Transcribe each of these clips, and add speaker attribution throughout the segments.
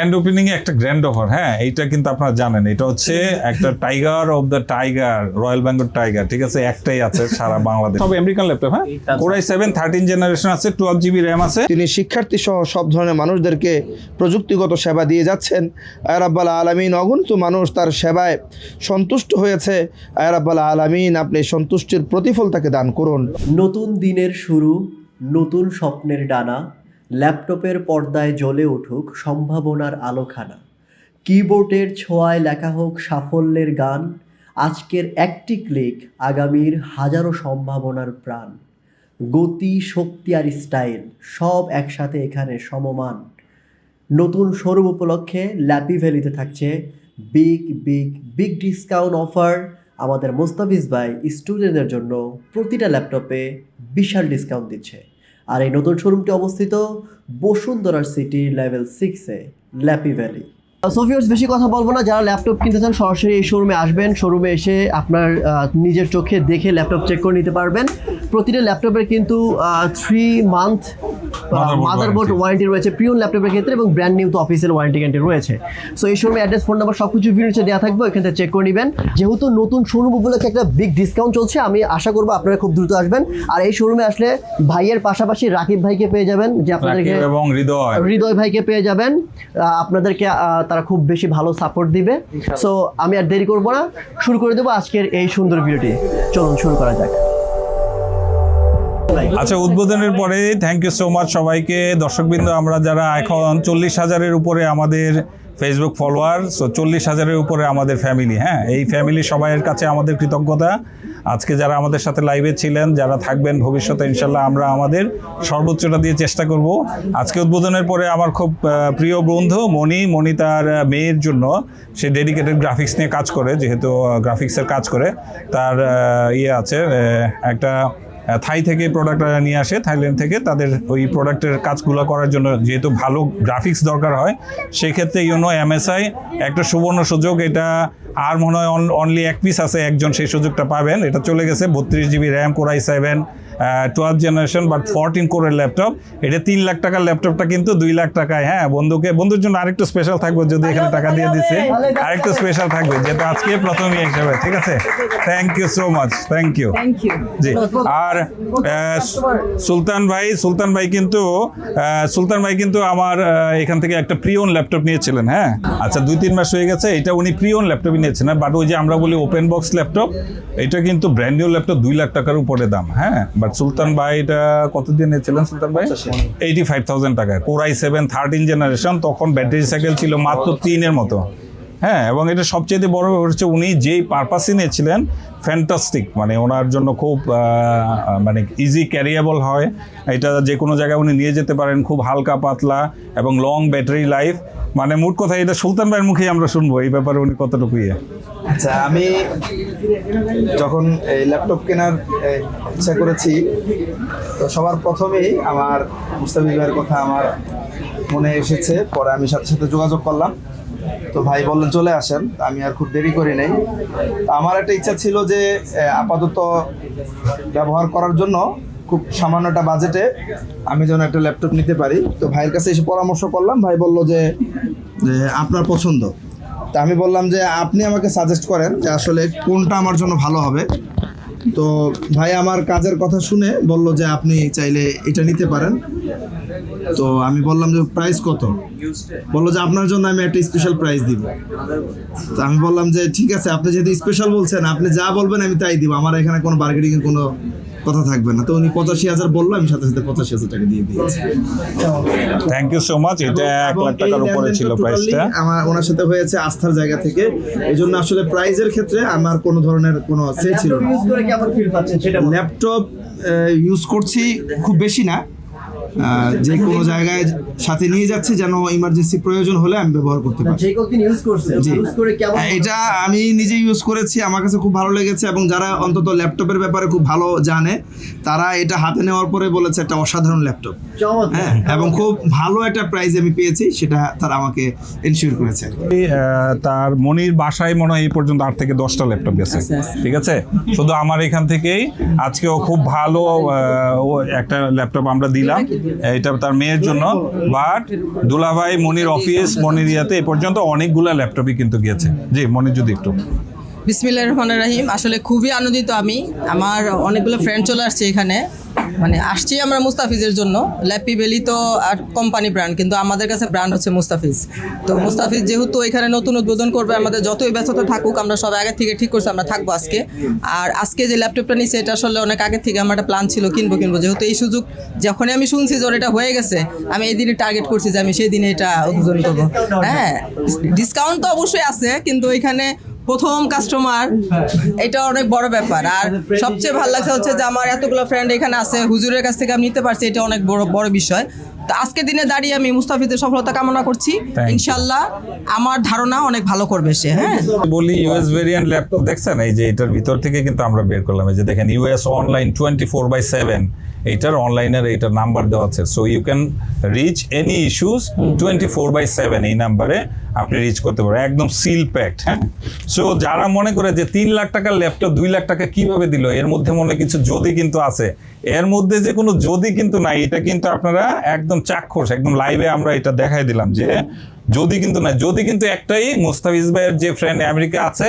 Speaker 1: Grand opening এ একটা grand offer, হ্যাঁ এইটা কিন্তু আপনারা জানেন, এটা হচ্ছে একটা tiger of the tiger, royal Bengal tiger, ঠিক আছে, একটাই আছে সারা বাংলাদেশ। সব আমেরিকান ল্যাপটপ, হ্যাঁ, Core i7 13 জেনারেশন আছে, 12 GB র্যাম আছে।
Speaker 2: তিনি শিক্ষার্থী সহ সব ধরনের মানুষদেরকে প্রযুক্তিগত সেবা দিয়ে যাচ্ছেন। আয় রাব্বাল আলামিন, অগণিত মানুষ তার সেবায় সন্তুষ্ট হয়েছে। আয় রাব্বাল আলামিন, আপনি সন্তুষ্টির প্রতিফল তাকে দান করুন।
Speaker 3: নতুন দিনের শুরু, নতুন স্বপ্নের ডানা, ল্যাপটপের পর্দায় জ্বলে উঠুক সম্ভাবনার আলোখানা। কিবোর্ডের ছোঁয়ায় লেখা হোক সাফল্যের গান, আজকের একটি ক্লিক আগামীর হাজারো সম্ভাবনার প্রাণ। গতি, শক্তি আর স্টাইল সব একসাথে এখানে সমমান। নতুন শোরুম উপলক্ষে ল্যাপি ভ্যালিতে থাকছে big big big discount offer. আমাদের মোস্তাফিজ ভাই স্টুডেন্টদের জন্য প্রতিটা ল্যাপটপে বিশাল ডিসকাউন্ট দিচ্ছে। আর এই নতুন শোরুমটি অবস্থিত বসুন্ধরার সিটি লেভেল 6-এ, ল্যাপি ভ্যালি। সোফিয়ার্স, বেশি কথা বলবো না, যারা ল্যাপটপ কিনতে চান সরাসরি এই শোরুমে আসবেন। শোরুমে এসে আপনার নিজের চোখে দেখে ল্যাপটপ চেক করে নিতে পারবেন। প্রতিটা ল্যাপটপের কিন্তু 3 মান্থ মাদারবোর্ড ওয়ারেন্টি রয়েছে প্রিয়ন ল্যাপটপের ক্ষেত্রে, এবং ব্র্যান্ড নিউ তো অফিসিয়াল ওয়ারেন্টি গ্যারান্টি রয়েছে। সো এই শোরুমে অ্যাড্রেস, ফোন নাম্বার সব কিছু ভিডিওতে দেওয়া থাকবে, এখান থেকে চেক করে নেবেন। যেহেতু নতুন শোরুম উপলক্ষে একটা বিগ ডিসকাউন্ট চলছে, আমি আশা করবো আপনারা খুব দ্রুত আসবেন। আর এই শোরুমে আসলে ভাইয়ের পাশাপাশি রাকিব ভাইকে পেয়ে যাবেন, যে আপনাদেরকে,
Speaker 1: এবং হৃদয়
Speaker 3: ভাইকে পেয়ে যাবেন। আপনাদেরকে তারা খুব বেশি ভালো সাপোর্ট দিবে। সো আমি আর দেরি করবো না, শুরু করে দেবো আজকের এই সুন্দর ভিডিওটি। চলুন শুরু করা যাক।
Speaker 1: আচ্ছা, উদ্বোধনের পরে থ্যাংক ইউ সো মাচ সবাইকে। দর্শকবৃন্দ, আমরা যারা এখন 40,000-এর উপরে আমাদের ফেসবুক ফলোয়ার, সো 40,000-এর উপরে আমাদের ফ্যামিলি, হ্যাঁ, এই ফ্যামিলি সবাইয়ের কাছে আমাদের কৃতজ্ঞতা। আজকে যারা আমাদের সাথে লাইভে ছিলেন, যারা থাকবেন ভবিষ্যতে, ইনশাল্লাহ আমরা আমাদের সর্বোচ্চটা দিয়ে চেষ্টা করব। আজকে উদ্বোধনের পরে আমার খুব প্রিয় বন্ধু মণি তার মেয়ের জন্য, সে ডেডিকেটেড গ্রাফিক্স নিয়ে কাজ করে, যেহেতু গ্রাফিক্সের কাজ করে, তার আছে একটা থাই থেকে প্রোডাক্ট নিয়ে আসে, থাইল্যান্ড থেকে, তাদের ওই প্রোডাক্টের কাজগুলো করার জন্য যেহেতু ভালো গ্রাফিক্স দরকার হয়, সেক্ষেত্রে MSI একটা সুবর্ণ সুযোগ। এটা আর মনে হয় অনলি এক পিস আছে, একজন সেই সুযোগটা পাবেন। এটা চলে গেছে 32 GB RAM, Core i7 12 generation but 14 কোরের ল্যাপটপ। এটা 3 লাখ টাকার ল্যাপটপটা কিন্তু 2 লাখ টাকায়, হ্যাঁ, বন্ধুর জন্য আরেকটু স্পেশাল থাকবে, যদি এখানে টাকা দিয়ে দিচ্ছে আরেকটু স্পেশাল থাকবে, যেহেতু আজকে প্রথমই হিসেবে, ঠিক আছে। Thank you so much, thank you ji. আর সুলতান ভাই কিন্তু আমার এখান থেকে একটা প্রিয়ন ল্যাপটপ নিয়েছিলেন, হ্যাঁ। আচ্ছা, 2-3 মাস হয়ে গেছে, এটা উনি প্রিয়ন ল্যাপটপই নিয়েছিলেন, বাট ওই যে আমরা বলি ওপেন বক্স ল্যাপটপ, এটা কিন্তু ব্র্যান্ড নিউ ল্যাপটপ 2 লাখ টাকার উপরে দাম, হ্যাঁ। বাট সুলতান ভাই এটা কত দিয়ে নিয়েছিলেন সুলতান ভাই? 85,000 টাকায়, Core i7 13 জেনারেশন, তখন ব্যাটারি সাইকেল ছিল মাত্র 3-এর মতো, হ্যাঁ। এবং এটা সবচেয়ে বড় হচ্ছে উনি যেই পারপাসে নিয়েছিলেন, ফ্যান্টাস্টিক, মানে ওনার জন্য খুব মানে ইজি ক্যারিয়েবল হয়, এটা যে কোনো জায়গায় উনি নিয়ে যেতে পারেন, খুব হালকা পাতলা এবং লং ব্যাটারি লাইফ। মানে মোট কথা, এটা সুলতান ভাইয়ের মুখেই আমরা শুনবো এই ব্যাপারে উনি কতটুকু ইয়ে।
Speaker 2: আচ্ছা, আমি যখন এই ল্যাপটপ কেনার ইচ্ছা করেছি, তো সবার প্রথমেই আমার মুস্তাফিজ ভাইয়ের কথা আমার মনে এসেছে। পরে আমি সাথে সাথে যোগাযোগ করলাম, তো ভাই বললেন চলে আসেন। আমি আর খুব দেরি করি নাই। আমার একটা ইচ্ছা ছিল যে আপাতত ব্যবহার করার জন্য খুব সামান্য একটা বাজেটে আমি যেন একটা ল্যাপটপ নিতে পারি। তো ভাইয়ের কাছে এসে পরামর্শ করলাম, ভাই বলল যে আপনার পছন্দ। তা আমি বললাম যে আপনি আমাকে সাজেস্ট করেন যে আসলে কোনটা আমার জন্য ভালো হবে। তো ভাই আমার কাজের কথা শুনে বলল যে আপনি চাইলে এটা নিতে পারেন। তো আমি বললাম যে প্রাইস কত? বললো যে আপনার জন্য আমি একটা স্পেশাল প্রাইস দিব। তো আমি বললাম যে ঠিক আছে, আপনি যেহেতু স্পেশাল বলছেন, আপনি যা বলবেন আমি তাই দিব, আমার এখানে কোনো বার্গেনিংয়ের কোনো কথা থাকবে না। তো উনি 85,000 বললো, আমি সাথে সাথে 85,000 টাকা দিয়ে দিয়েছি।
Speaker 1: Thank you so much. এটা 1 লাখ টাকার উপরে ছিল প্রাইসটা।
Speaker 2: আমার ওনার সাথে হয়েছে আস্থার জায়গা থেকে, এই জন্য আসলে প্রাইজের ক্ষেত্রে আমার কোনো ধরনের কোনো সে ছিল না। ল্যাপটপ ইউজ করছি খুব বেশি না, যে কোনো জায়গায় সাথে নিয়ে যাচ্ছি, যেন ইমার্জেন্সি প্রয়োজন হলে আমি ব্যবহার করতে পারি। এটা আমি নিজে ইউজ করেছি, আমার কাছে খুব ভালো লেগেছে, এবং যারা অন্তত ল্যাপটপের ব্যাপারে খুব ভালো জানে, তারা এটা হাতে নেওয়ার পরে বলেছে একটা অসাধারণ ল্যাপটপ, হ্যাঁ, এবং খুব ভালো একটা প্রাইস আমি পেয়েছি, সেটা তারা আমাকে এনশিওর করেছে।
Speaker 1: তার মনির বাসায় মনে হয় এই পর্যন্ত 8 থেকে 10টা ল্যাপটপ গেছে, ঠিক আছে। শুধু আমার এখান থেকেই আজকেও খুব ভালো একটা ল্যাপটপ আমরা দিলাম। এটা তার মেয়ের জন্য, বাট দুলাভাই মনির অফিস মনির ইয়াতে এ পর্যন্ত অনেকগুলা ল্যাপটপই কিন্তু গিয়েছে। জি মনির যদি একটু।
Speaker 4: বিসমিল্লাহির রহমানির রহিম। আসলে খুবই আনন্দিত আমি, আমার অনেকগুলো ফ্রেন্ড চলে আসছে এখানে, মানে আসছি আমরা মুস্তাফিজের জন্য। ল্যাপি বেলি তো আর কোম্পানি ব্র্যান্ড, কিন্তু আমাদের কাছে ব্র্যান্ড হচ্ছে মুস্তাফিজ। তো মুস্তাফিজ যেহেতু এখানে নতুন উদ্বোধন করবে, আমাদের যতই ব্যস্ততা থাকুক আমরা সব আগে থেকে ঠিক করছি আমরা থাকবো আজকে। আর আজকে যে ল্যাপটপটা নিচ্ছে এটা আসলে অনেক আগে থেকে আমার একটা প্ল্যান ছিল কিনবো, যেহেতু এই সুযোগ যখনই আমি শুনছি যে এটা হয়ে গেছে, আমি এই দিনে টার্গেট করছি যে আমি সেই দিনে এটা উদ্বোধন করবো। হ্যাঁ, ডিসকাউন্ট তো অবশ্যই আছে, কিন্তু এখানে প্রথম কাস্টমার এটা অনেক বড় ব্যাপার। আর সবচেয়ে ভালো লাগছে হচ্ছে যে আমার এতগুলো ফ্রেন্ড এখানে আছে, হুজুরের কাছ থেকে আমি নিতে পারছি, এটা অনেক বড় বিষয়। তো আজকে দিনে দাঁড়িয়ে আমি মুস্তাফিজের সফলতা কামনা করছি, ইনশাল্লাহ আমার ধারণা অনেক ভালো করবে সে। হ্যাঁ,
Speaker 1: বলি ইউএস ভেরিয়েন্ট ল্যাপটপ দেখছেন, এই যে এটার ভিতর থেকে কিন্তু আমরা বের করলাম, এই যে দেখেন ইউএস অনলাইন 24/7, এইটার অনলাইনের এইটার নাম্বার দেওয়া আছে। So you can reach any issues 24/7, এই নাম্বারে আপনি রিচ করতে পারবেন, একদম সিল প্যাকড। হ্যাঁ, সো যারা মনে করে যে 3 লাখ টাকার ল্যাপটপ 2 লাখ টাকা কিভাবে দিল, এর মধ্যে মনে কিছু যদি কিন্তু আছে, এর মধ্যে যে কোনো যদি কিন্তু নাই, এটা কিন্তু আপনারা একদম চাক্ষুষ, একদম লাইভে আমরা এটা দেখাই দিলাম যে যদি কিন্তু নাই। যদি কিন্তু একটাই, মুস্তাফিজ ভাইয়ের যে ফ্রেন্ড আমেরিকা আছে,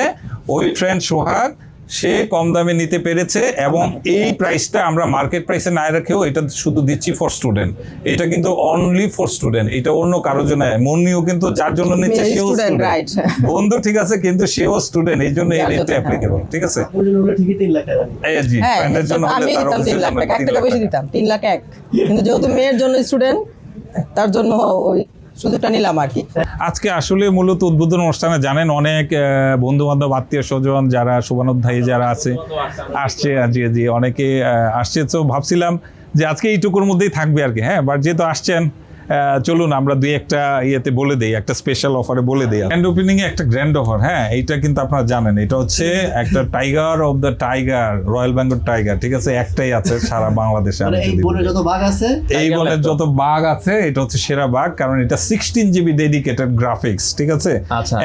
Speaker 1: ওই ফ্রেন্ড সোহাগ, সে কম দামে নিতে পেরেছে, এবং এই প্রাইসটা আমরা মার্কেট প্রাইসে না রেখেও এটা শুধু দিচ্ছি ফর স্টুডেন্ট। এটা কিন্তু অনলি ফর স্টুডেন্ট, এটা অন্য কারোর জন্য নয়। মনিও কিন্তু যার জন্য নিচ্ছে সেও স্টুডেন্ট, বন্ধু ঠিক আছে, কিন্তু সেও স্টুডেন্ট, এই জন্য এই রেটটা অ্যাপ্লিকেবল। ঠিক আছে,
Speaker 3: ঠিকই 3 লাখ টাকা।
Speaker 1: এই জি ফ্রেন্ডের জন্য হলে
Speaker 4: আমি
Speaker 1: তার
Speaker 4: দিতাম 3 লাখ টাকা, 1 টাকা বেশি দিতাম, 3 লাখ 1, কিন্তু যেহেতু মেয়ের জন্য স্টুডেন্ট, তার জন্য ওই সুযোগটা নিলাম আর কি।
Speaker 1: আজকে আসলে মূলত উদ্বোধন অনুষ্ঠানে জানেন অনেক বন্ধু বান্ধব, আত্মীয় স্বজন যারা শুভানুধ্যায়ী যারা আছে আসছে, জি অনেকে আসছে। তো ভাবছিলাম যে আজকে এইটুকুর মধ্যেই থাকবে আর কি। হ্যাঁ, বাট যেহেতু আসছেন, চলুন আমরা দুই একটা ইয়েতে বলে দেই, একটা স্পেশাল অফারে বলে দেই। গ্র্যান্ড ওপেনিং এ একটা গ্র্যান্ড অফার, হ্যাঁ এইটা কিন্তু আপনারা জানেন, এটা হচ্ছে একটা tiger of the tiger, royal Bengal tiger. ঠিক আছে, একটাই আছে সারা বাংলাদেশে।
Speaker 3: মানে এই বনের যত বাঘ আছে,
Speaker 1: এই বনের যত বাঘ আছে, এটা হচ্ছে সেরা বাঘ, কারণ এটা 16 GB ডেডিকেটেড গ্রাফিক্স। ঠিক আছে,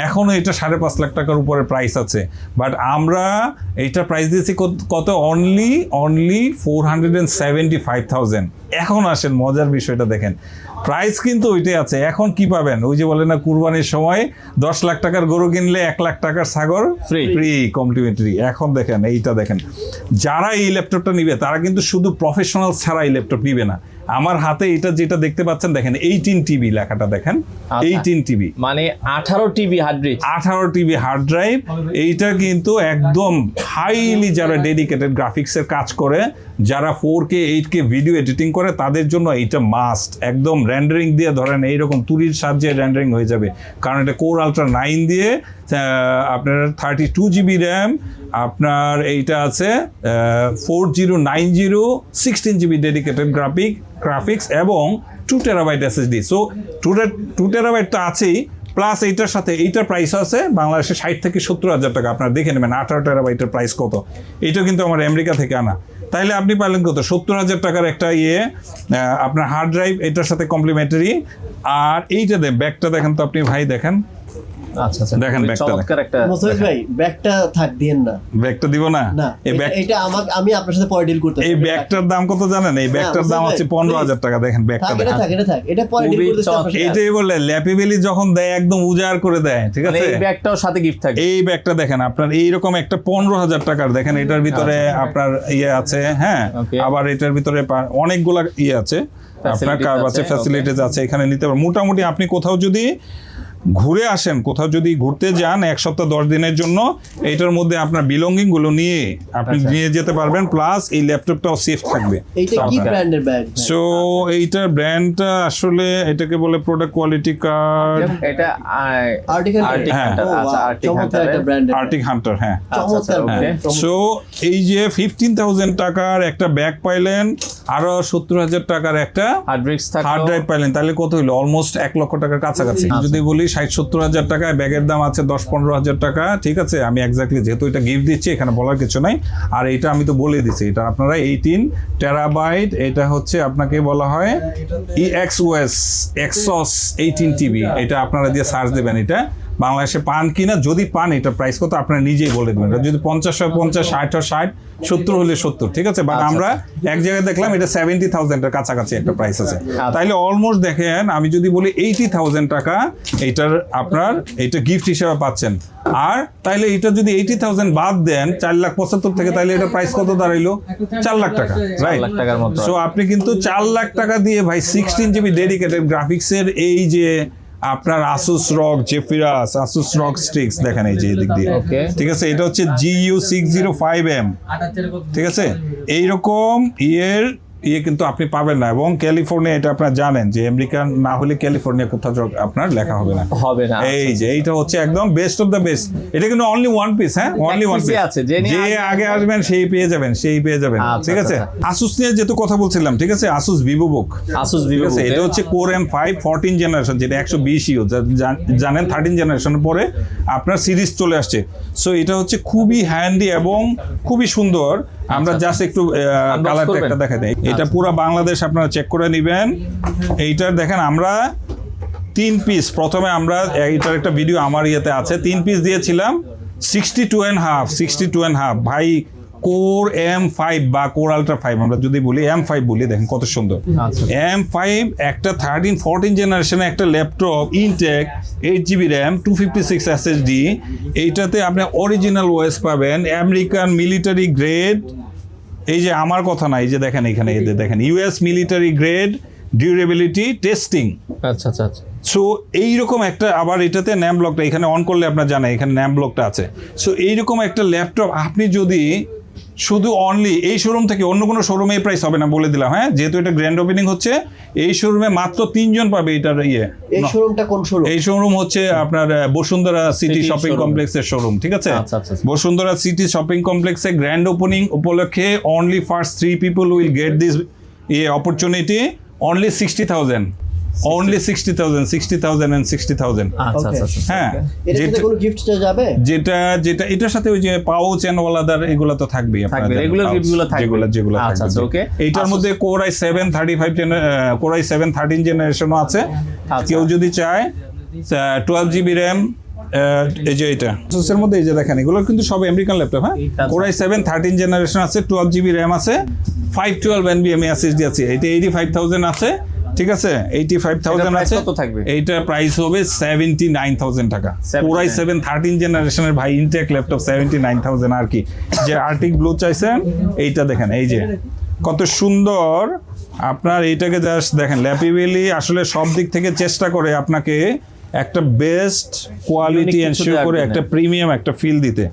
Speaker 1: এখনো এটা 5.5 লাখ টাকার উপরে প্রাইস আছে, বাট আমরা এইটা প্রাইস দিয়েছি কত, অনলি 475,000। এখন আসেন মজার বিষয়টা দেখেন, প্রাইস কিন্তু ওইটাই আছে। এখন কি পাবেন, ওই যে বলে না কুরবানির সময় 10 লাখ টাকার গরু কিনলে 1 লাখ টাকার ছাগল ফ্রি কমপ্লিমেন্টারি। এখন দেখেন, এইটা দেখেন, যারা এই ল্যাপটপটা নিবে তারা কিন্তু শুধু প্রফেশনাল ছাড়া এই ল্যাপটপ নিবে না। আমার হাতে এটা যেটা দেখতে পাচ্ছেন, দেখেন 18 TB লেখাটা দেখেন, 18 TB
Speaker 5: মানে 18 TB hard drive,
Speaker 1: 18 TB hard drive. এইটা কিন্তু একদম হাইলি যারা ডেডিকেটেড গ্রাফিক্সের কাজ করে, যারা 4K 8K ভিডিও এডিটিং করে, তাদের জন্য এইটা মাস্ট। একদম রেন্ডারিং দিয়ে ধরেন এইরকম তুরির সাহায্যে রেন্ডারিং হয়ে যাবে, কারণ এটা কোর আলট্রা 9 দিয়ে আপনার 32 GB র্যাম, আপনার এইটা আছে 4090 16 GB ডেডিকেটেড গ্রাফিক্স এবং 2 TB SSD। সো 2 TB তো আছেই, প্লাস এইটার সাথে এইটার প্রাইস আছে বাংলাদেশে 60 থেকে 70,000 টাকা। আপনারা দেখে নেবেন 18 TB প্রাইস কত। এইটা কিন্তু আমার আমেরিকা থেকে আনা। তাইলে আপনি পাইলেন কত, 70,000 টাকার একটা আপনার হার্ড ড্রাইভ, এটার সাথে কমপ্লিমেন্টারি। আর এইটা ব্যাগটা দেখেন তো আপনি ভাই, দেখেন
Speaker 5: আচ্ছা
Speaker 1: দেখেন ব্যাগটা,
Speaker 5: চমৎকার একটা।
Speaker 3: মোসাইদ ভাই ব্যাগটা থাক দিয়েন না,
Speaker 1: ব্যাগটা দিব না।
Speaker 3: এই ব্যাগ এটা আমি আপনার সাথে পরে ডিল করতে।
Speaker 1: এই ব্যাগটার দাম কত জানেন? এই ব্যাগটার দাম হচ্ছে 15,000 টাকা। দেখেন ব্যাগটা,
Speaker 3: এটা পরে ডিল করতে।
Speaker 1: এইটাই বলে ল্যাপি বেলি যখন দেয় একদম উজাড় করে দেয়। ঠিক আছে,
Speaker 5: এই ব্যাগটাও সাথে গিফট থাকে।
Speaker 1: এই ব্যাগটা দেখেন আপনার এইরকম একটা 15,000 টাকার, দেখেন এটার ভিতরে আপনার আছে, হ্যাঁ আবার এটার ভিতরে অনেকগুলা আছে, আপনার কার্ভ আছে, ফ্যাসিলিটিস আছে, এখানে নিতে পারেন। মোটামুটি আপনি কোথাও যদি ঘুরে আসেন, কোথাও যদি ঘুরতে যান 1 সপ্তাহ 10 দিনের জন্য, এইটার মধ্যে আপনার বিলঙ্গিং গুলো নিয়ে আপনি নিয়ে যেতে পারবেন, প্লাস এই ল্যাপটপটাও সেফ থাকবে।
Speaker 3: এইটা কি ব্র্যান্ডের ব্যাগ?
Speaker 1: সো এইটার ব্র্যান্ডটা আসলে এটাকে বলে প্রোডাক্ট কোয়ালিটি কার্ড,
Speaker 5: এটা
Speaker 3: আর্টিক হান্টার।
Speaker 5: আচ্ছা,
Speaker 1: আর্টিক হান্টার, হ্যাঁ।
Speaker 5: ওকে,
Speaker 1: সো এই যে 15,000 টাকার একটা ব্যাগ পাইলেন, আরো 70,000 টাকার একটা হার্ড ড্রাইভ পাইলেন, তাহলে কত হইলো? অলমোস্ট 1 লক্ষ টাকার কাছাকাছি। যদি বলি 60-70,000 টাকায় ব্যাগের দাম আছে 10-15,000 টাকা। ঠিক আছে, আমি এক্স্যাক্টলি যেহেতু এটা গিফট দিচ্ছি এখানে বলার কিছু নাই। আর এইটা আমি তো বলে দিচ্ছি, এটা আপনারা 18 TB, এটা হচ্ছে আপনাকে বলা হয় EXOS 18 TB। এটা আপনারা দিয়ে সার্চ দেবেন, এটা বাংলাদেশে পান কিনা, যদি পান এটা প্রাইস কত আপনারা নিজেই বলে দেবেন। এটা যদি 50 হয় 50, 60 হয় 60, 70 হলে 70, ঠিক আছে। বাট আমরা এক জায়গায় দেখলাম এটা 70,000 এর কাছাকাছি একটা প্রাইস আছে। তাইলে অলমোস্ট দেখেন আমি যদি বলি 80,000 টাকা এইটার আপনার এটা গিফট হিসেবে পাচ্ছেন। আর তাইলে এটা যদি 80,000 বাদ দেন 4,75,000 থেকে, তাইলে এটা প্রাইস কত দাঁড়াইলো? 4 লাখ টাকা, রাইট?
Speaker 5: 4 লাখ টাকার মতো।
Speaker 1: সো আপনি কিন্তু 4 লাখ টাকা দিয়ে ভাই 16 GB ডেডিকেটেড গ্রাফিক্সের এই যে আপনার Asus ROG Zephyrus, Asus ROG Strix দেখেন এই যে এদিক দিয়ে,
Speaker 5: Okay.
Speaker 1: ঠিক আছে। এটা হচ্ছে GU605M, ঠিক আছে। এইরকম কিন্তু আপনি পাবেন না। এবং ক্যালিফোর্নিয়া, এটা আপনারা জানেন যে আমেরিকান না হলে ক্যালিফোর্নিয়া কোথাও আপনার লেখা হবে না।
Speaker 5: হবে না।
Speaker 1: এই যে এইটা হচ্ছে একদম বেস্ট অফ দ্য বেস্ট। এটা কিন্তু অনলি ওয়ান পিস, হ্যাঁ, অনলি ওয়ান
Speaker 5: piece
Speaker 1: পিস
Speaker 5: আছে, যে নিয়ে
Speaker 1: যে আগে আসবেন সেই পেয়ে যাবেন,
Speaker 5: আচ্ছা,
Speaker 1: ঠিক আছে।
Speaker 5: আচ্ছা।
Speaker 1: Asus নিয়ে যেহেতু কথা বলছিলাম, ঠিক আছে, Asus VivoBook,
Speaker 5: Asus
Speaker 1: ঠিক
Speaker 5: Vivo
Speaker 1: আছে। এটা হচ্ছে Core M5 14 জেনারেশন, যেটা 120 ইউ, জানেন 13 জেনারেশনের পরে আপনার সিরিজ চলে আসছে। সো এটা হচ্ছে খুবই হ্যান্ডি এবং খুবই সুন্দর। আমরা জাস্ট একটু কালারটা
Speaker 5: করবেন?
Speaker 1: একটা দেখা দেয়। এটা পুরো বাংলাদেশ আপনারা চেক করে নেবেন। এইটার দেখেন আমরা 3 পিস, প্রথমে আমরা এইটার একটা ভিডিও আমার ইয়েতে আছে, 3 পিস দিয়েছিলাম 62.5 ভাই। কোর M5 বা কোর আলট্রা 5 আমরা যদি বলি, M5 বলি, দেখেন কত সুন্দর।
Speaker 5: আচ্ছা।
Speaker 1: M5 একটা 13-14 জেনারেশনের একটা laptop, intact 8GB RAM 256 SSD। এইটাতে আপনি অরিজিনাল ওএস পাবেন, আমেরিকান মিলিটারি গ্রেড। এই যে আমার কথা না, এই যে দেখেন এখানে এদের দেখেন US military grade durability testing.
Speaker 5: আচ্ছা আচ্ছা আচ্ছা।
Speaker 1: সো এইরকম একটা, আবার এটাতে ন্যাম ব্লকটা এখানে অন করলে আপনার জানেন এখানে ন্যাম ব্লকটা আছে। সো এইরকম একটা ল্যাপটপ আপনি যদি শুধু অনলি এই শোরুম থেকে, অন্য কোনো শোরুমে এই প্রাইস হবে না বলে দিলাম, হ্যাঁ, যেহেতু এটা গ্র্যান্ড ওপেনিং হচ্ছে, এই শোরুমে মাত্র 3 জন পাবে এটার
Speaker 3: এই শোরুমটা কোন শোরুম?
Speaker 1: এই শোরুম হচ্ছে আপনার Bashundhara city
Speaker 5: City
Speaker 1: shopping
Speaker 5: showroom।
Speaker 1: কমপ্লেক্সের শোরুম, ঠিক আছে।
Speaker 5: আচ্ছা, আচ্ছা, আচ্ছা।
Speaker 1: বসুন্ধরা সিটি শপিং কমপ্লেক্সে গ্র্যান্ড ওপেনিং উপলক্ষে only first 3 people will get this opportunity, only 60,000, only 60,000 and 60,000।
Speaker 5: আচ্ছা আচ্ছা আচ্ছা।
Speaker 1: হ্যাঁ,
Speaker 3: এর সাথে কোনো গিফট যাবে?
Speaker 1: যেটা এটার সাথে ওই যে পাউচ এন্ড ওয়ালাদার এগুলো তো থাকবেই, আপনারা
Speaker 5: থাকবে,
Speaker 1: জানেন,
Speaker 5: regular
Speaker 1: pouch,
Speaker 5: gift গুলো থাকবে।
Speaker 1: যেগুলো
Speaker 5: আচ্ছা,
Speaker 1: থাকবে।
Speaker 5: আচ্ছা, okay।
Speaker 1: এইটার মধ্যে Core i7 Core i7 13 জেনারেশনও আছে।
Speaker 5: আচ্ছা।
Speaker 1: কেউ যদি চায় 12GB RAM, এই যে এটা Asus এর মধ্যে এই যে দেখেন এগুলো কিন্তু সব আমেরিকান ল্যাপটপ, হ্যাঁ।
Speaker 5: আচ্ছা।
Speaker 1: Core i7 13 জেনারেশন আছে, 12GB RAM আছে, 512 NVMe SSD আছে। এটা 85,000 আছে, ঠিক আছে, 85,000
Speaker 5: এটা price
Speaker 1: আছে।
Speaker 5: কত থাকবে?
Speaker 1: এইটার প্রাইস হবে 79,000 টাকা। Core i7 13 জেনারেশনের ভাই ইনটেক ল্যাপটপ 79,000। আর কি যে আর্টিক ব্লু চাইছেন, এইটা দেখেন এই যে কত সুন্দর। আপনার এইটাকে জাস্ট দেখেন, ল্যাপিবেলি আসলে সব দিক থেকে চেষ্টা করে আপনাকে একটা বেস্ট কোয়ালিটি
Speaker 5: Unique কিছু
Speaker 1: এনশিওর
Speaker 5: দেওয়ার
Speaker 1: করে
Speaker 5: জন্য।
Speaker 1: একটা প্রিমিয়াম একটা ফিল দিতে।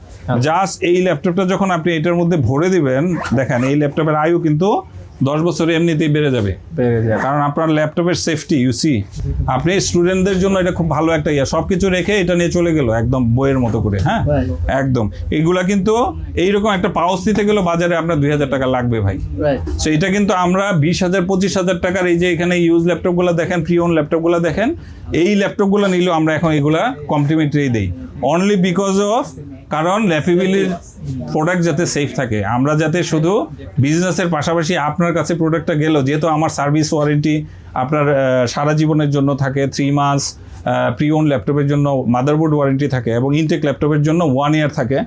Speaker 1: জাস্ট এই ল্যাপটপটা যখন আপনি এটার মধ্যে ভরে দিবেন, দেখেন এই ল্যাপটপের আয়ু কিন্তু 10 বছরে এমনিতেই বেড়ে যাবে। কারণ আপনার ল্যাপটপের সেফটি ইউসি, আপনি স্টুডেন্টদের জন্য এটা খুব ভালো একটা সবকিছু রেখে এটা নিয়ে চলে গেল একদম বইয়ের মতো করে, হ্যাঁ, একদম। এইগুলা কিন্তু এইরকম একটা পাউচ দিতে গেলে বাজারে আপনার 2,000 টাকা লাগবে ভাই। সো এটা কিন্তু আমরা 20,000 25,000 টাকার এই যে এখানে ইউজ ল্যাপটপগুলো দেখেন, প্রি ওন ল্যাপটপগুলো দেখেন, এই ল্যাপটপগুলো নিলেও আমরা এখন এগুলা কমপ্লিমেন্টারি দেই, অনলি বিকজ অফ, কারণ ল্যাপিবিলির প্রোডাক্ট যাতে সেফ থাকে, আমরা যাতে শুধু বিজনেসের পাশাপাশি আপনার কাছে প্রোডাক্টটা গেল, যেহেতু আমার সার্ভিস ওয়ারেন্টি আপনার সারা জীবনের জন্য থাকে 3 মাস, প্রি ওন ল্যাপটপের জন্য মাদারবোর্ড ওয়ারেন্টি থাকে, এবং ইনটেক ল্যাপটপের জন্য 1 ইয়ার থাকে।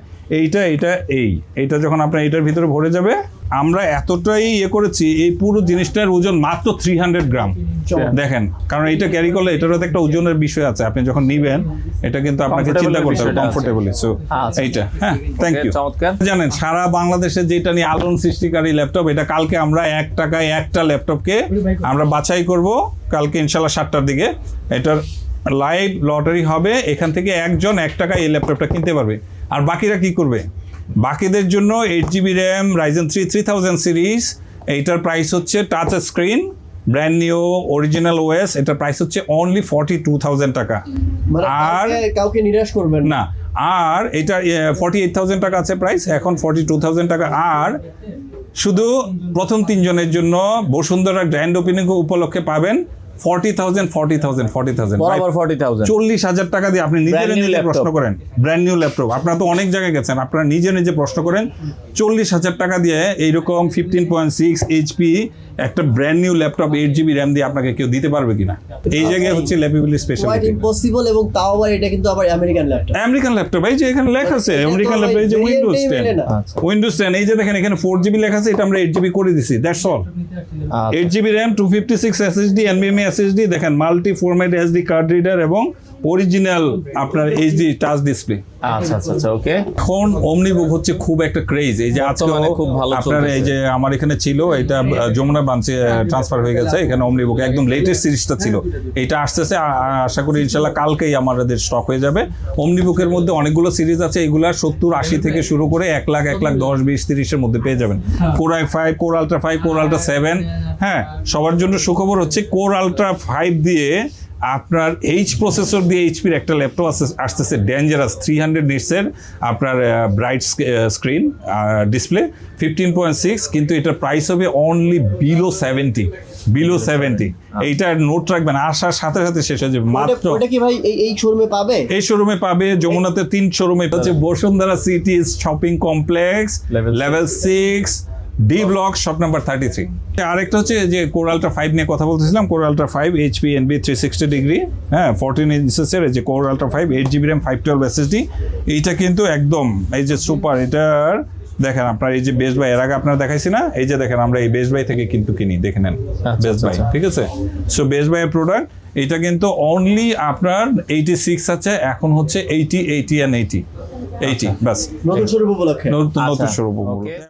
Speaker 1: এইটা যখন আপনার এইটার ভিতরে ভরে যাবে, আমরা এতটাই করেছি, এই পুরো জিনিসটার ওজন মাত্র 300 গ্রাম। দেখেন, কারণ এইটা ক্যারি করলে এটারও তো একটা ওজনের বিষয় আছে, আপনি যখন নিবেন এটা কিন্তু আপনাকে চিন্তা করতে হবে কমফোর্টেবলি। সো এইটা, হ্যাঁ, থ্যাংক ইউ।
Speaker 5: চমৎকার।
Speaker 1: জানেন সারা বাংলাদেশে যেটা নিয়ে আলোড়ন সৃষ্টিকারী ল্যাপটপ, এটা কালকে আমরা 1 টাকায় একটা ল্যাপটপকে আমরা বাছাই করব কালকে ইনশাল্লাহ 7টার দিকে। এটার লাইভ লটারি হবে, এখান থেকে একজন 1 টাকায় এই ল্যাপটপটা কিনতে পারবে। আর বাকিরা কি করবে? বাকিদের জন্য 8GB RAM Ryzen 3 3000 সিরিজ, এইটার প্রাইস হচ্ছে touch screen, brand new original OS, এটার প্রাইস হচ্ছে অনলি 42,000 টাকা। আর
Speaker 3: কাউকে নিরাশ করবেন
Speaker 1: না, আর এটা 48,000 টাকা আছে প্রাইস, এখন 42,000 টাকা। আর শুধু প্রথম 3 জনের জন্য বসুন্ধরা গ্র্যান্ড ওপেনিং উপলক্ষে পাবেন 40,000
Speaker 5: বরাবর 40,000
Speaker 1: 40,000 টাকা দিয়ে আপনি নিজে
Speaker 5: Brand new
Speaker 1: নিজে
Speaker 5: laptop।
Speaker 1: প্রশ্ন করেন, ব্র্যান্ড নিউ ল্যাপটপ। আপনারা তো অনেক জায়গায় গেছেন, আপনারা নিজে নিজে প্রশ্ন করেন 40,000 টাকা দিয়ে এইরকম 15.6 এইচপি একটা brand new laptop 8GB RAM দিয়ে আপনাকে কেউ দিতে পারবে কিনা? এই জায়গায় হচ্ছে ল্যাপিবিলিটি
Speaker 3: কোয়াইট
Speaker 1: স্পেশালিটি।
Speaker 3: ইম্পসিবল, এবং তাও আবার এটা কিন্তু আবার আমেরিকান ল্যাপটপ।
Speaker 1: আমেরিকান ল্যাপটপ, এই যে এখানে লেখা আছে আমেরিকান ল্যাপটপ, এই যে উইন্ডোজ 10, উইন্ডোজ 10, এই যে দেখেন এখানে 4GB লেখা আছে, এটা আমরা 8GB করে দিছি, that's all. 8GB RAM, 256 SSD, NVMe SSD, দেখেন multi format SD card reader এবং অরিজিনাল আপনার HD টাচ ডিসপ্লে।
Speaker 5: আচ্ছা আচ্ছা আচ্ছা, ওকে।
Speaker 1: এখন ওমনিবুক হচ্ছে খুব একটা ক্রেজ, এই যে আজকে
Speaker 5: বর্তমানে খুব ভালো
Speaker 1: আপনার এই যে আমার এখানে ছিল, এটা যমুনা ব্রাঞ্চে ট্রান্সফার হয়ে গেছে, এখানে ওমনিবুক একদম লেটেস্ট সিরিজটা ছিল, এটা আসতেছে, আশা করি ইনশাল্লাহ কালকেই আমাদের স্টক হয়ে যাবে। ওমনিবুকের মধ্যে অনেকগুলো সিরিজ আছে, এগুলা 70-80 থেকে শুরু করে 1 লাখ 10, 20, 30-এর মধ্যে পেয়ে যাবেন। Core i5, core ultra 5, core ultra 7, হ্যাঁ, সবার জন্য সুখবর হচ্ছে কোর আলট্রা 5 দিয়ে আপনার প্রসেসর দিয়ে এইচপির একটা ল্যাপটপ আসতেছে, ডেঞ্জারাস 300 নিটসের আপনার ব্রাইট স্ক্রিন ডিসপ্লে, 15.6, কিন্তু এটার প্রাইস হবে অনলি বিলো 70। এইটা নোট রাখবেন, আসার সাথে সাথে শেষ হয়ে যাবে মাত্র।
Speaker 3: ওটা কি ভাই এই শোরুমে পাবে?
Speaker 1: এই শোরুমে পাবে, যমুনাতে 3 শোরুমে হচ্ছে Bashundhara city shopping complex, level 6, D block, shop number 33। আরেকটা হচ্ছে যে কোর আলট্রা 5 নিয়ে কথা বলতেছিলাম, core ultra 5 HP NB 360 degree, হ্যাঁ, 14 ইঞ্চেসের যে core ultra 5, 8GB RAM, 512 SSD। এইটা কিন্তু একদম এই যে সুপার, এটার দেখেন আপনার এই যে বেস্ট বাই, এর আগে আপনারা দেখাইছি না, এই যে দেখেন আমরা এই বেস্ট বাই থেকে কিন্তু কিনি, দেখে নেন বেস্ট বাই, ঠিক আছে। সো বেস্ট বাই এর প্রোডাক্ট, এটা কিন্তু অনলি আপনার 86 আছে, এখন হচ্ছে 80 and 80 বাস,
Speaker 3: নতুন শোরুম উপলক্ষে।
Speaker 1: নতুন
Speaker 5: আচ্ছা,
Speaker 1: শুরু
Speaker 5: okay।